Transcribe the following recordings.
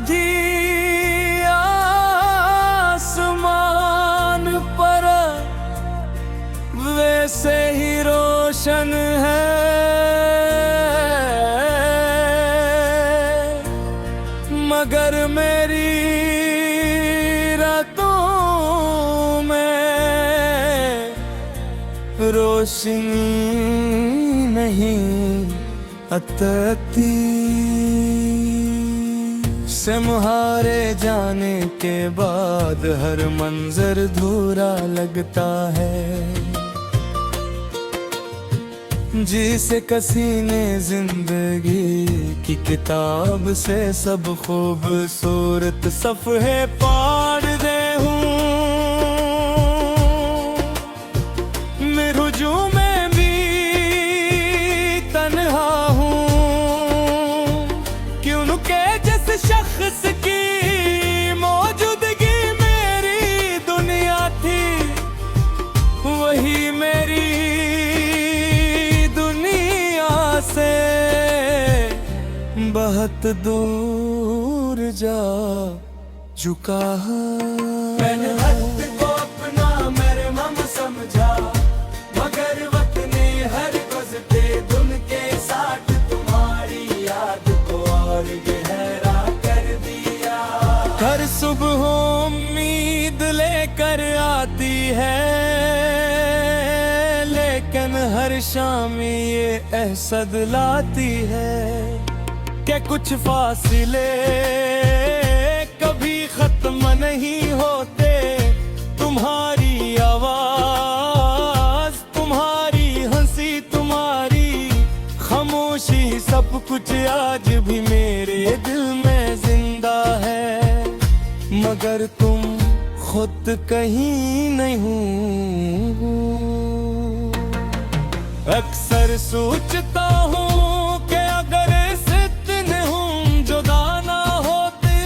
भी आसमान पर वैसे ही रोशन है, मगर मेरी रातों में रोशनी नहीं आती। से मुहारे जाने के बाद हर मंजर धूरा लगता है, जिसे कसी ने जिंदगी की किताब से सब खूबसूरत सफ़हे पाड़ दे हूँ। मैं रुजू में भी तन्हा हूँ, क्यों के जिस शख्स की मौजूदगी मेरी दुनिया थी, वही मेरी से बहुत दूर जा चुका है। मैंने वक्त को अपना मरहम समझा, मगर वक्त ने हर गुज़रते दिन के साथ तुम्हारी याद को और गहरा कर दिया। हर सुबह उम्मीद लेकर आती है, लेकिन हर शाम ये एहसास लाती है कि कुछ फासले कभी खत्म नहीं होते। तुम्हारी आवाज, तुम्हारी हंसी, तुम्हारी खामोशी, सब कुछ आज भी मेरे दिल में जिंदा है, मगर तुम खुद कहीं नहीं हो। अक्सर सोचता हूँ कि अगर इस दिन हम जुदा ना होते,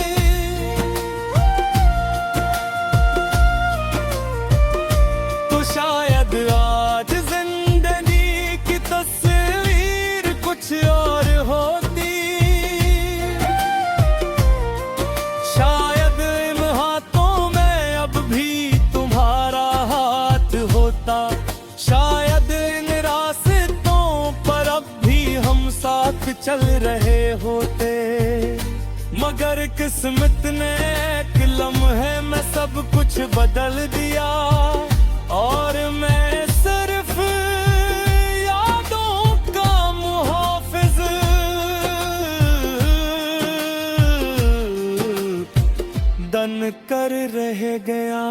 तो शायद आज जिंदगी की तस्वीर कुछ और होती। शायद इन हाथों में अब भी तुम्हारा हाथ होता, शायद साथ चल रहे होते, मगर किस्मत ने एक लम्हे में सब कुछ बदल दिया, और मैं सिर्फ यादों का मुहाफिज दन कर रह गया।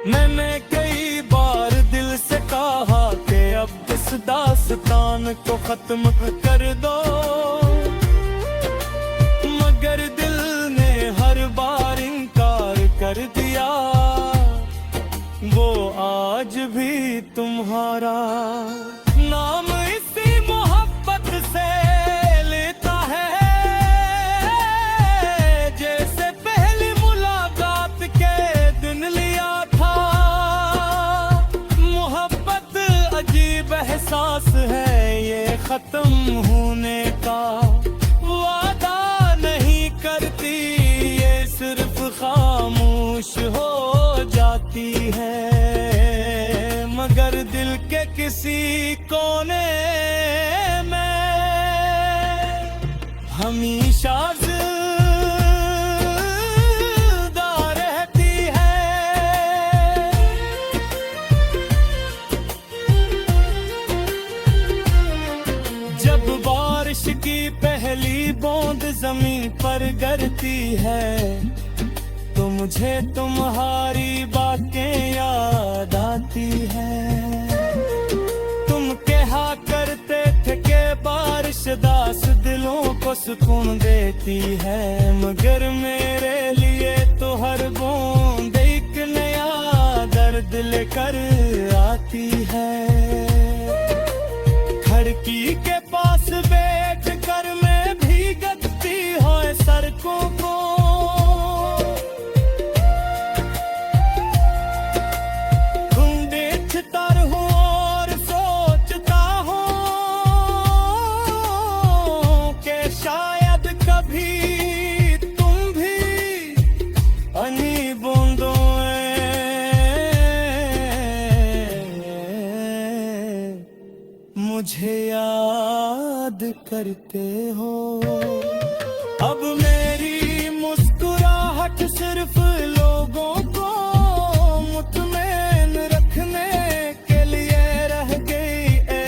मैंने कई बार दिल से कहा कि अब इस दास्तान को खत्म कर दो, मगर दिल ने हर बार इनकार कर दिया। वो आज भी तुम्हारा नाम इसी मोहब्बत से लेता है, जैसे पहली मुलाकात के दिन लिया था। मोहब्बत अजीब एहसास है, ये खत्म होने का वादा नहीं करती, ये सिर्फ खामोश हो जाती है, मगर दिल के किसी कोने में हमेशा जिंदा रहती है। जब बारिश की पहली बूंद जमीन पर गिरती है, तो मुझे तुम्हारी बातें याद आती है। तुम कहा करते थे कि बारिश दास दिलों को सुकून देती है, मगर मेरे लिए तो हर बूंद एक नया दर्द लेकर आती है। खिड़की के पास बैठ कर मैं भीगती हुए सड़कों को देखता रहूं और सोचता हूँ कि शायद कभी करते हो। अब मेरी मुस्कुराहट सिर्फ लोगों को मुतमैन रखने के लिए रह गई है।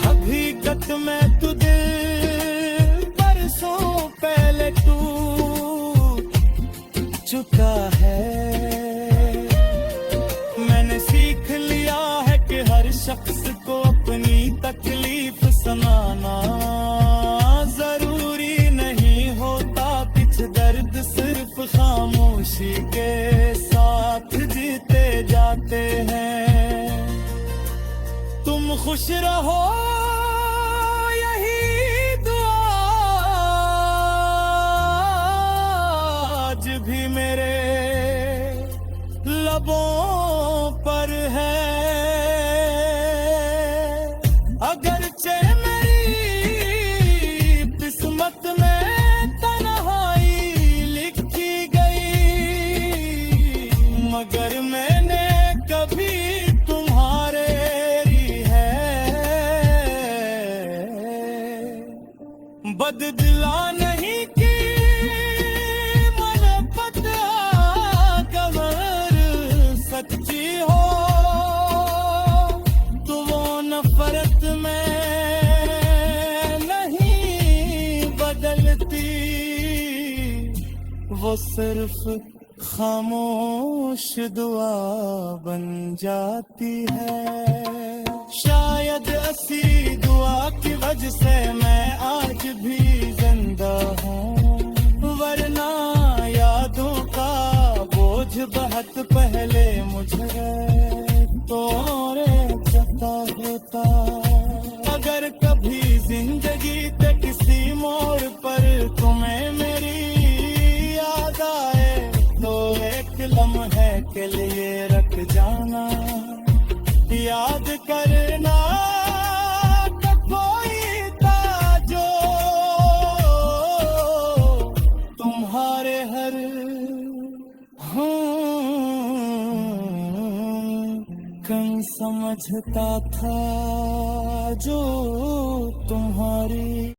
हकीकत में तू दिल बरसों पहले टूट चुका है। मैंने सीख लिया है कि हर शख्स को अपनी तकलीफ सुनाना जरूरी नहीं होता। कुछ दर्द सिर्फ खामोशी के साथ जीते जाते हैं। तुम खुश रहो यही दुआ आज भी मेरे लबों पर है। अगरचे मेरी किस्मत में तन्हाई लिखी गई, मगर मैंने कभी तुम्हारे री है बददिला नहीं की। मोहब्बत अगर सच्ची हो तो वो नफरत में नहीं बदलती, वो सिर्फ खामोश दुआ बन जाती है। शायद ऐसी दुआ की वजह से मैं आज भी जिंदा हूँ, वरना यादों का बोझ बहुत पहले मुझे तोरे पता होता। अगर कभी जिंदगी के किसी मोड़ पर तुम्हें मेरी याद आए तो एक लम्हे के लिए रख जाना, याद करना कि कोई था जो तुम्हारे हर कहीं समझता था, जो तुम्हारी